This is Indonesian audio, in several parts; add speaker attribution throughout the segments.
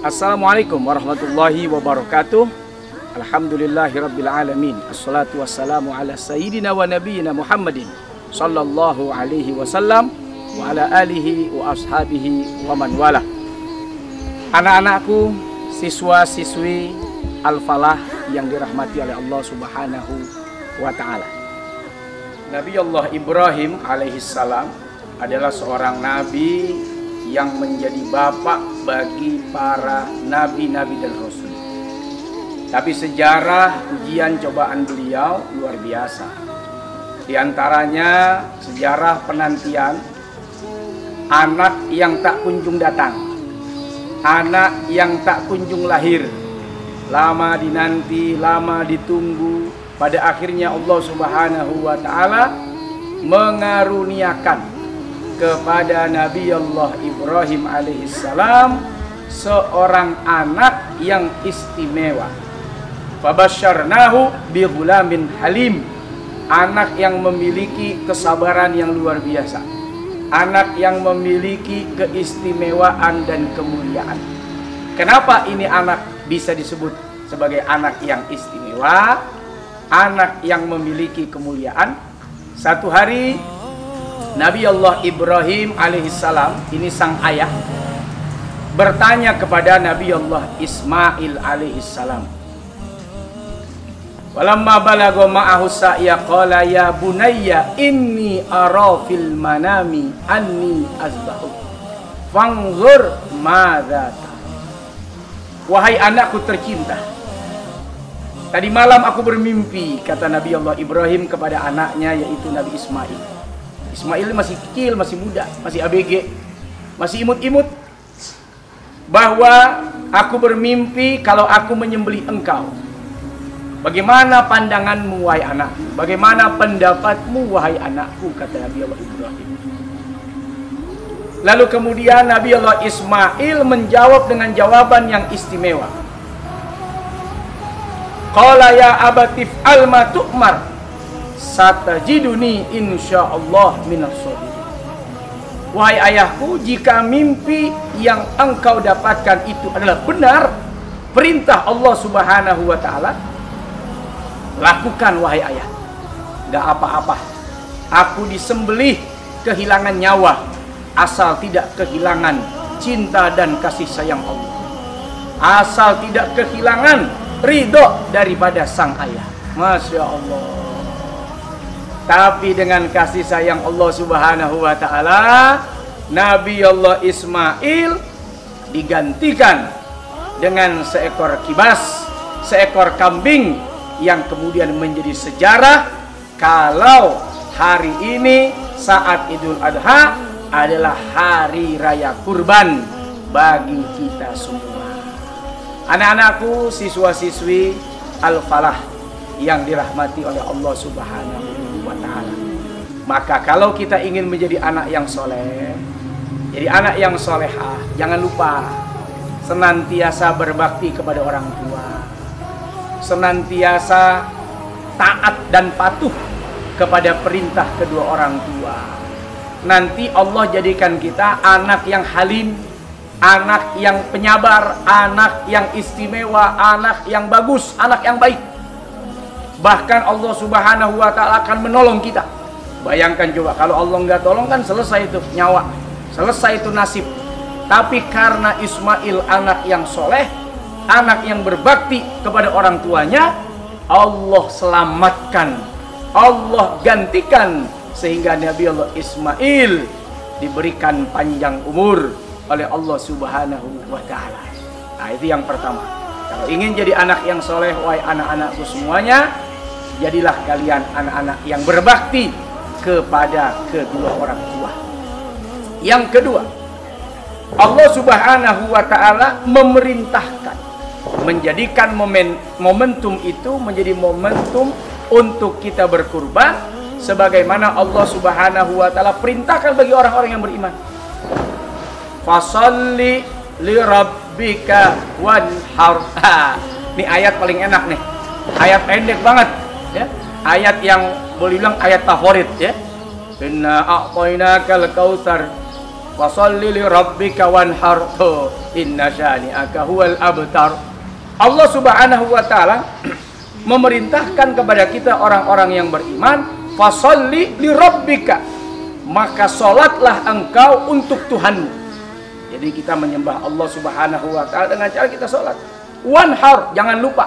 Speaker 1: Assalamualaikum warahmatullahi wabarakatuh. Alhamdulillahirabbil alamin. Assalatu wassalamu ala sayyidina wa nabiyyina Muhammadin sallallahu alaihi wasallam wa ala alihi wa ashabihi wa man wala. Anak-anakku, siswa-siswi Al-Falah yang dirahmati oleh Allah Subhanahu wa taala. Nabi Allah Ibrahim alaihissalam adalah seorang nabi yang menjadi bapak bagi para nabi-nabi dan rasul. Tapi sejarah ujian cobaan beliau luar biasa. Di antaranya sejarah penantian anak yang tak kunjung datang, anak yang tak kunjung lahir, lama dinanti, lama ditunggu. Pada akhirnya Allah Subhanahu wa taala mengaruniakan kepada Nabi Allah Ibrahim alaihissalam seorang anak yang istimewa. Fabasyarnahu bi ghulamin halim, anak yang memiliki kesabaran yang luar biasa, anak yang memiliki keistimewaan dan kemuliaan. Kenapa ini anak bisa disebut sebagai anak yang istimewa, anak yang memiliki kemuliaan? Satu hari Nabi Allah Ibrahim alaihissalam, ini sang ayah, bertanya kepada Nabi Allah Ismail alaihissalam. Walamma balagha ma'ahu sa'ya qala ya bunayya inni ara fil manami anni azbahu fanzur madza tara. Wahai anakku tercinta, tadi malam aku bermimpi, kata Nabi Allah Ibrahim kepada anaknya yaitu Nabi Ismail. Ismail masih kecil, masih muda, masih ABG, masih imut-imut, bahwa aku bermimpi kalau aku menyembelih engkau. Bagaimana pandanganmu wahai anakku? Bagaimana pendapatmu wahai anakku? Kata Nabi Allah Ibrahim. Lalu kemudian Nabi Allah Ismail menjawab dengan jawaban yang istimewa. Qala ya abatif alma tu'mar satajiduni insyaallah minas shadiqin. Wahai ayahku, jika mimpi yang engkau dapatkan itu adalah benar, perintah Allah Subhanahu wa taala, lakukan wahai ayah. Gak apa-apa, aku disembelih kehilangan nyawa, asal tidak kehilangan cinta dan kasih sayang Allah, asal tidak kehilangan ridho daripada sang ayah. Masya Allah. Tapi dengan kasih sayang Allah Subhanahu wa taala, Nabi Allah Ismail digantikan dengan seekor kibas, seekor kambing, yang kemudian menjadi sejarah kalau hari ini saat Idul Adha adalah hari raya kurban bagi kita semua. Anak-anakku, siswa-siswi Al-Falah yang dirahmati oleh Allah Subhanahu wa taala. Maka kalau kita ingin menjadi anak yang soleh, jadi anak yang solehah, jangan lupa senantiasa berbakti kepada orang tua, senantiasa taat dan patuh kepada perintah kedua orang tua. Nanti Allah jadikan kita anak yang halim, anak yang penyabar, anak yang istimewa, anak yang bagus, anak yang baik. Bahkan Allah Subhanahu wa taala akan menolong kita. Bayangkan coba kalau Allah nggak tolong, kan selesai itu nyawa, selesai itu nasib. Tapi karena Ismail anak yang soleh, anak yang berbakti kepada orang tuanya, Allah selamatkan, Allah gantikan, sehingga Nabi Allah Ismail diberikan panjang umur oleh Allah Subhanahu wa taala. Nah, itu yang pertama. Kalau ingin jadi anak yang soleh, wahai anak-anakku semuanya, jadilah kalian anak-anak yang berbakti kepada kedua orang tua. Yang kedua, Allah Subhanahu wa taala memerintahkan, menjadikan momentum itu menjadi momentum untuk kita berkurban, sebagaimana Allah Subhanahu wa taala perintahkan bagi orang-orang yang beriman. Fasalli li rabbika wanhar. Ini ayat paling enak nih. Ayat pendek banget ya. Ayat yang boleh bilang ayat favorit ya. Inna a'tainakal kautsar fasholli li rabbika wanhar. Inna syani'aka huwal abtar. Allah Subhanahu wa taala memerintahkan kepada kita orang-orang yang beriman, fasholli li rabbika, maka salatlah engkau untuk Tuhanmu. Jadi kita menyembah Allah Subhanahu wa taala dengan cara kita salat. Wanhar, jangan lupa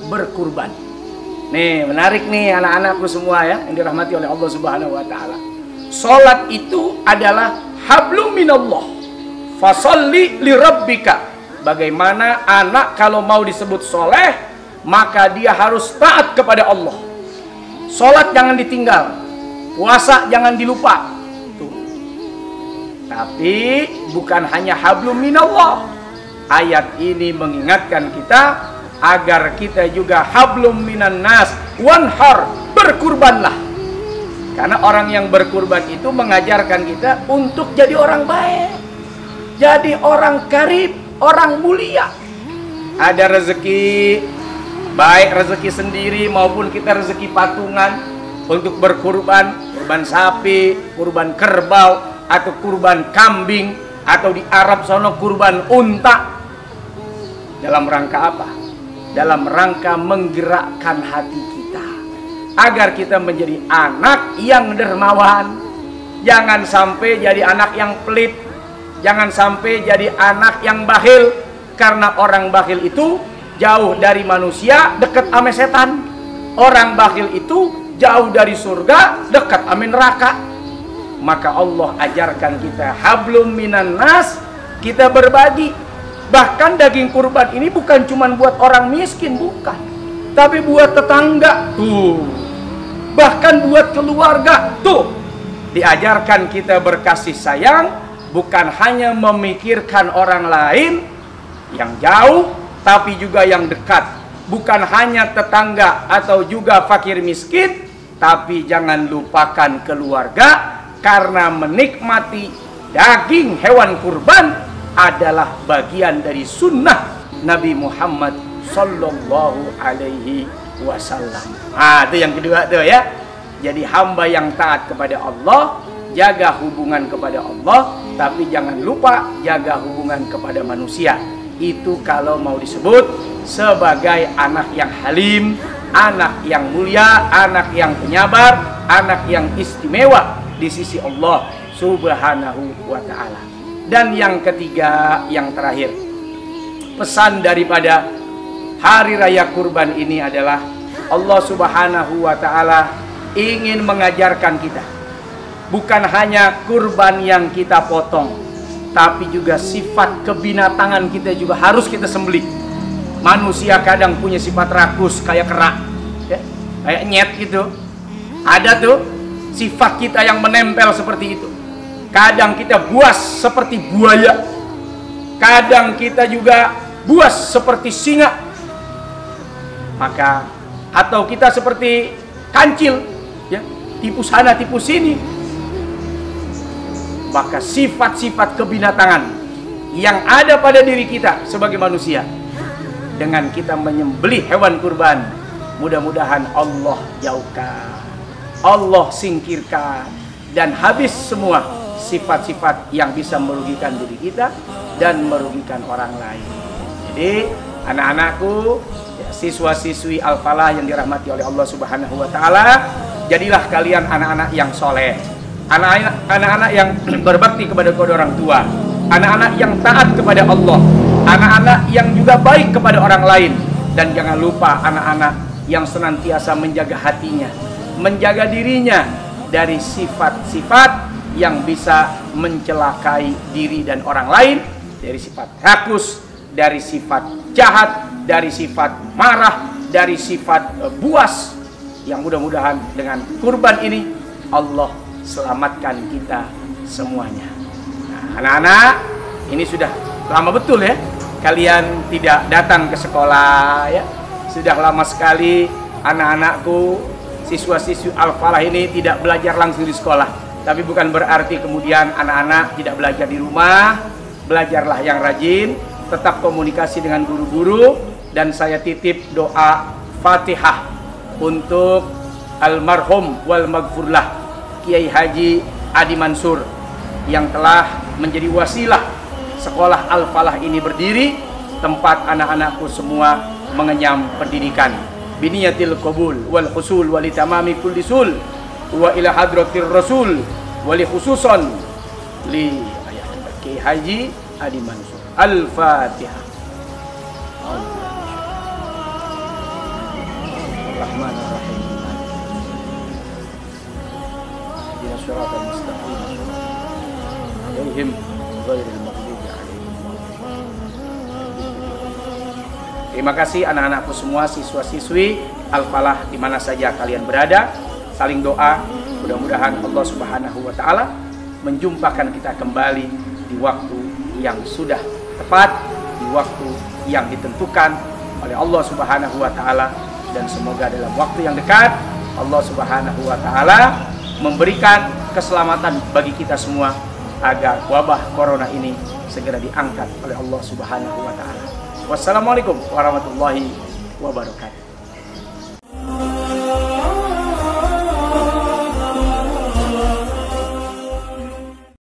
Speaker 1: berkurban. Nih, menarik nih anak-anakku semua ya, yang dirahmati oleh Allah Subhanahu wa taala. Salat itu adalah hablum minallah. Fasholli li rabbika. Bagaimana anak kalau mau disebut soleh, maka dia harus taat kepada Allah. Salat jangan ditinggal, puasa jangan dilupa. Tuh. Tapi bukan hanya hablum minallah. Ayat ini mengingatkan kita agar kita juga hablum minan nas, wanhar, berkurbanlah. Karena orang yang berkurban itu mengajarkan kita untuk jadi orang baik, jadi orang karib, orang mulia. Ada rezeki baik, rezeki sendiri maupun kita rezeki patungan untuk berkurban, kurban sapi, kurban kerbau, atau kurban kambing, atau di Arab sana kurban unta. Dalam rangka apa? Dalam rangka menggerakkan hati kita agar kita menjadi anak yang dermawan. Jangan sampai jadi anak yang pelit, jangan sampai jadi anak yang bakhil. Karena orang bakhil itu jauh dari manusia, dekat ame setan. Orang bakhil itu jauh dari surga, dekat ame neraka. Maka Allah ajarkan kita hablum minan nas, kita berbagi. Bahkan daging kurban ini bukan cuma buat orang miskin, bukan, tapi buat tetangga tuh, bahkan buat keluarga tuh. Diajarkan kita berkasih sayang, bukan hanya memikirkan orang lain yang jauh, tapi juga yang dekat. Bukan hanya tetangga atau juga fakir miskin, tapi jangan lupakan keluarga. Karena menikmati daging hewan kurban adalah bagian dari sunnah Nabi Muhammad Sallallahu Alaihi Wasallam. Itu yang kedua tuh ya. Jadi hamba yang taat kepada Allah, jaga hubungan kepada Allah, tapi jangan lupa jaga hubungan kepada manusia. Itu kalau mau disebut sebagai anak yang halim, anak yang mulia, anak yang penyabar, anak yang istimewa di sisi Allah Subhanahu wa ta'ala. Dan yang ketiga, yang terakhir, pesan daripada hari raya kurban ini adalah Allah Subhanahu wa ta'ala ingin mengajarkan kita bukan hanya kurban yang kita potong, tapi juga sifat kebinatangan kita juga harus kita sembelih. Manusia kadang punya sifat rakus kayak kera ya, kayak nyet gitu. Ada tuh sifat kita yang menempel seperti itu. Kadang kita buas seperti buaya, kadang kita juga buas seperti singa. Maka atau kita seperti kancil ya, tipu sana tipu sini. Maka sifat-sifat kebinatangan yang ada pada diri kita sebagai manusia, dengan kita menyembelih hewan kurban, mudah-mudahan Allah jauhkan, Allah singkirkan, dan habis semua sifat-sifat yang bisa merugikan diri kita dan merugikan orang lain. Jadi anak-anakku, ya, siswa-siswi Al-Falah yang dirahmati oleh Allah Subhanahu wa ta'ala, jadilah kalian anak-anak yang soleh, anak-anak yang berbakti kepada kedua orang tua, anak-anak yang taat kepada Allah, anak-anak yang juga baik kepada orang lain. Dan jangan lupa anak-anak yang senantiasa menjaga hatinya, menjaga dirinya dari sifat-sifat yang bisa mencelakai diri dan orang lain, dari sifat rakus, dari sifat jahat, dari sifat marah, dari sifat buas. Yang mudah-mudahan dengan kurban ini Allah selamatkan kita semuanya. Nah, anak-anak, ini sudah lama betul ya kalian tidak datang ke sekolah ya. Sudah lama sekali anak-anakku, siswa-siswi Al-Falah ini tidak belajar langsung di sekolah. Tapi bukan berarti kemudian anak-anak tidak belajar di rumah. Belajarlah yang rajin, tetap komunikasi dengan guru-guru. Dan saya titip doa Fatihah untuk almarhum wal maghfurlah, Kiai Haji Adi Mansur yang telah menjadi wasilah sekolah Al-Falah ini berdiri, tempat anak-anakku semua mengenyam pendidikan. Biniyatil qabul wal husul wal tamami kulli sul wa ila hadratir rasul wa li khususan li Kiai Haji Adi Mansur. Al-Fatihah. Bismillahirrahmanirrahim. Ihdinas siratal mustaqim. Alaihim ghairil maghdubi alaihim. Terima kasih anak-anakku semua, siswa-siswi Al-Falah di mana saja kalian berada. Saling doa, mudah-mudahan Allah Subhanahu wa taala menjumpakan kita kembali di waktu yang sudah tepat, di waktu yang ditentukan oleh Allah Subhanahu wa taala, dan semoga dalam waktu yang dekat Allah Subhanahu wa taala memberikan keselamatan bagi kita semua agar wabah corona ini segera diangkat oleh Allah Subhanahu wa taala. Wassalamualaikum warahmatullahi wabarakatuh.